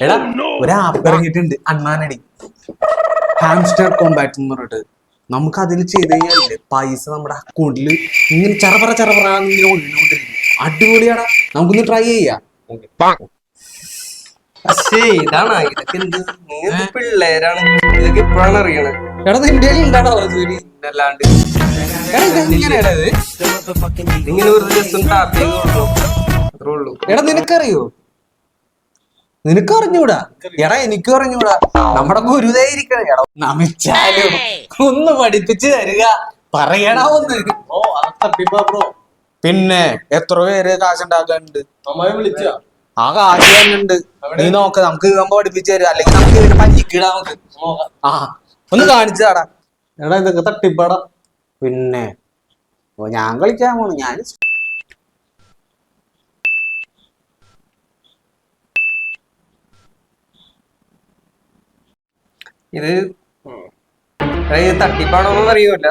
എടാ ഒരു ആപ്പ് ഇറങ്ങിയിട്ടുണ്ട് അണ്ണാനടി ഹാംസ്റ്റർ കോമ്പാക്ട് എന്ന് പറഞ്ഞിട്ട് നമുക്ക് അതിൽ ചെയ്ത് കഴിഞ്ഞാൽ പൈസ നമ്മുടെ അക്കൗണ്ടിൽ ഇങ്ങനെ ചറപറ അടിപൊളിയാടാ നമുക്കൊന്ന് ട്രൈ ചെയ്യാം. പക്ഷേ ഇതാണ് ഇതൊക്കെ എന്ത് പിള്ളേരാണ് ഇതൊക്കെ ഇപ്പോഴാണ് അറിയണത്. എടാ നിന്റെ ഉണ്ടാടാ ജോലി അല്ലാണ്ട് ഇങ്ങനെ ഇങ്ങനെ വെറുതെ ജസ്റ്റ് ഒന്ന് ടാപ്പ് ചെയ്ത് കൊടുക്കണം, അത്രേ ഉള്ളൂ. എടാ നിനക്കറിയോ? നിനക്ക് അറിഞ്ഞൂടാ? എടാ എനിക്കും അറിഞ്ഞൂടാ. നമ്മുടെ ഗുരുതായിരിക്കണം. എടാ നമിച്ചാലും ഒന്ന് പഠിപ്പിച്ചു തരിക, പറയണ ഒന്ന്. പിന്നെ എത്ര പേര് കാശുണ്ടാക്കാനുണ്ട്. ആ കാശ് തന്നുണ്ട്. നീ നോക്ക്, നമുക്ക് ഇതാകുമ്പോ പഠിപ്പിച്ചു തരും. അല്ലെങ്കിൽ നമുക്ക് ഇതിന്റെ പഞ്ഞിക്കിടാ. നമുക്ക് ആ ഒന്ന് കാണിച്ചാടാ. എടാ ഇതൊക്കെ തട്ടിപ്പാടാ. പിന്നെ ഞാൻ കളിക്കാൻ പോണു. ഞാൻ ഇത് തട്ടിപ്പാണോന്നും അറിയൂല,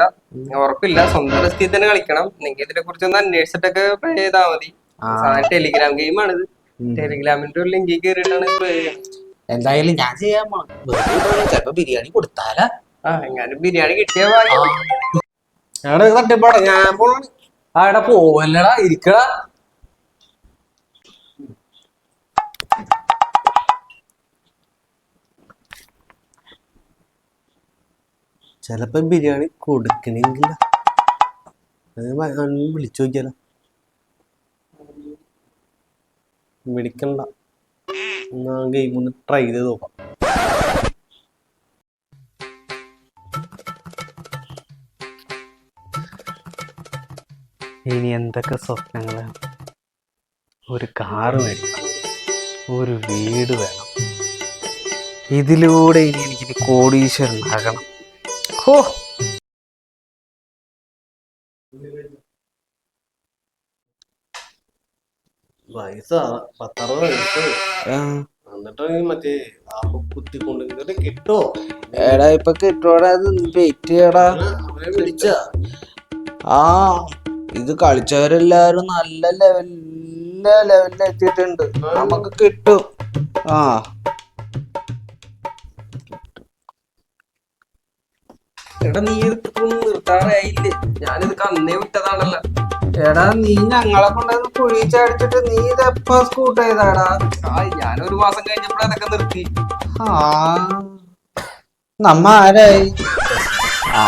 ഉറപ്പില്ല. സ്വന്തം റിസ്കിൽ തന്നെ കളിക്കണം. നിങ്ങൾക്ക് ഇതിനെ കുറിച്ചൊന്ന് അന്വേഷിച്ചിട്ടൊക്കെ പ്ലേ ചെയ്താൽ മതി. സാധാരണ ടെലിഗ്രാം ഗെയിമാണിത്. ടെലിഗ്രാമിന്റെ ഒരു ലിങ്കിൽ കയറിയിട്ടാണ് പ്ലേ ചെയ്യുന്നത്. എന്തായാലും ഞാൻ ചെയ്യാൻ പോണം. ചിലപ്പോ ബിരിയാണി കൊടുത്താലാ. എങ്ങാനും ബിരിയാണി കിട്ടിയ എടാ ഇത് തട്ടിപ്പാടാ, ഞാൻ പോണാണ്. ആ എടാ പോവല്ലടാ, ഇരിക്കടാ. ചിലപ്പോ ബിരിയാണി കൊടുക്കണെങ്കില വിളിച്ചു നോക്കിയാലോ. വിളിക്കണ്ട, എന്നാ ഗെയിം ഒന്ന് ട്രൈ ചെയ്ത് നോക്കാം. ഇനി എന്തൊക്കെ സ്വപ്നങ്ങളാണ്. ഒരു കാറ് മേടിക്കണം, ഒരു വീട് വേണം. ഇതിലൂടെ ഇനി എനിക്ക് കോടീശ്വരനാകണം. ഹോ വയസ്സാ 10-60 വയസ്സ്. എന്നിട്ട് മറ്റേ കുത്തിക്കൊണ്ട് കിട്ടോ? എടാ ഇപ്പൊ കിട്ടോടാ, വെയിറ്റ് ചെയ്യടാ. വിളിച്ചാ ആ ഇത് കളിച്ചവരെല്ലാരും നല്ല ലെവലിൽ എത്തിയിട്ടുണ്ട്. നമുക്ക് കിട്ടും. ആ എടാ നീ ഇതൊന്നും നിർത്താറായില്ലേ? ഞാനിത് അന്നേ വിട്ടതാണല്ലോ. എടാ നീ ഞങ്ങളെ കൊണ്ടുവന്ന് കുഴിച്ചടിച്ചിട്ട് നീ ഇതെപ്പോ സ്കൂട്ട് ചെയ്താടാ? ഞാനൊരു മാസം കഴിഞ്ഞപ്പോഴേ അതൊക്കെ നിർത്തി. ആ നമ്മ ആരായി? ആ